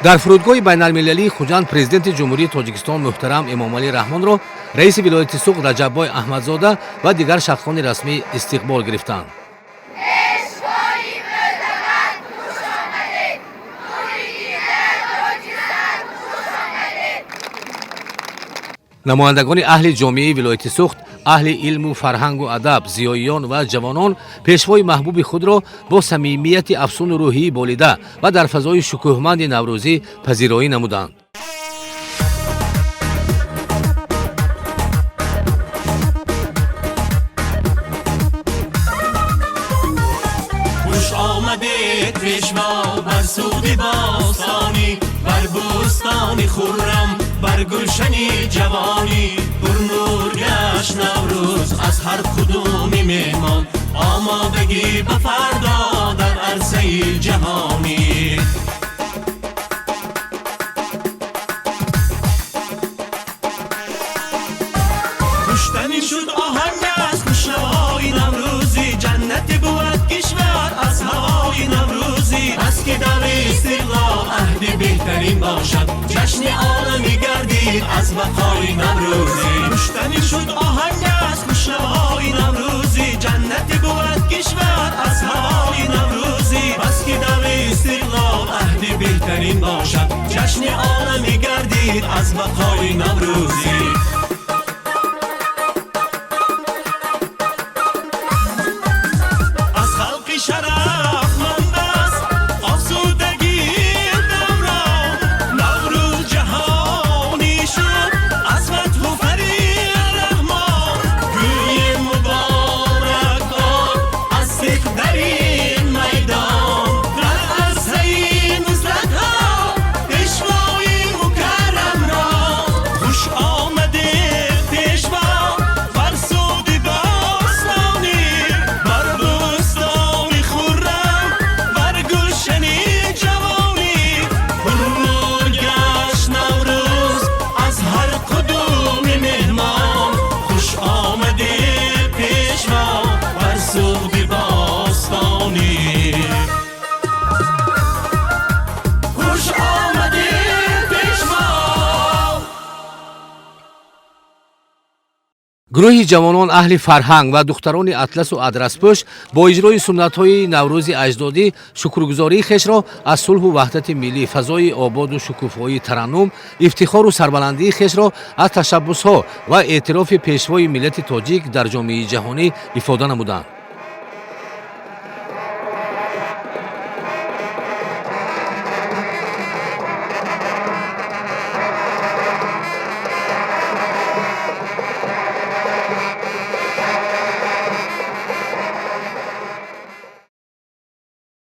дар фурудгоҳи байналмилалии Хуҷанд президенти ҷумҳурии Тоҷикистон муҳтарам Эмомалӣ Раҳмонро раиси вилояти Суғд Раҷаббой Аҳмадзода ва дигар шахсони расмӣ истиқбол гирифтанд. намояндагони аҳли ҷомеаи вилояти Суғд, аҳли илму фарҳангу адаб, зиёиён ва ҷавонон пешвои маҳбуби худро бо самимияти афсуну рӯҳии болида ва дар фазои шукӯҳманди наврӯзӣ пазироӣ намуданд. خوش آمدید پیشوا بر سود باستانی، بر بوستان خرم، بر گلشنی جوانی. پر نور گشت نوروز از هر کدومی مهمان، آمادگی به فردا در عرصه جهانی. کشتنی شد آهنگ از خوشنوای نوروزی، جنت بود کشور از هوای نوروزی. از که در استقلال عهد بهترین باشد، جشن عالمی گردید از وفای نوروزی. کشتنی شد آهنگ از خوشنوای نوروزی، جنت بود کشور از هوای نوروزی. از که در استقلال عهد بهترین باشد، جشن عالمی گردید از وفای نوروزی. شرف مند است آسودگی دوران، نوروز جهانی شد از فتح و فریح رحمان. گوی مبارک باد از صدق در این میدان، در عرصه نصرت ها پیشوای مکرم را. خوش آمده پیشوا فرسود باستانی، بر بوستان гурӯҳи ҷавонон аҳли фарҳанг ва духтарони атласу адраспӯш бо иҷрои суннатҳои наврӯзи аҷдодӣ шукргузории хешро аз сулҳу ваҳдати миллӣ, фазои ободу шукуфоии тараннум, ифтихору сарбаландии хешро аз ташаббусҳо ва эътирофи пешвои миллати тоҷик дар ҷомеаи ҷаҳонӣ ифода намуданд.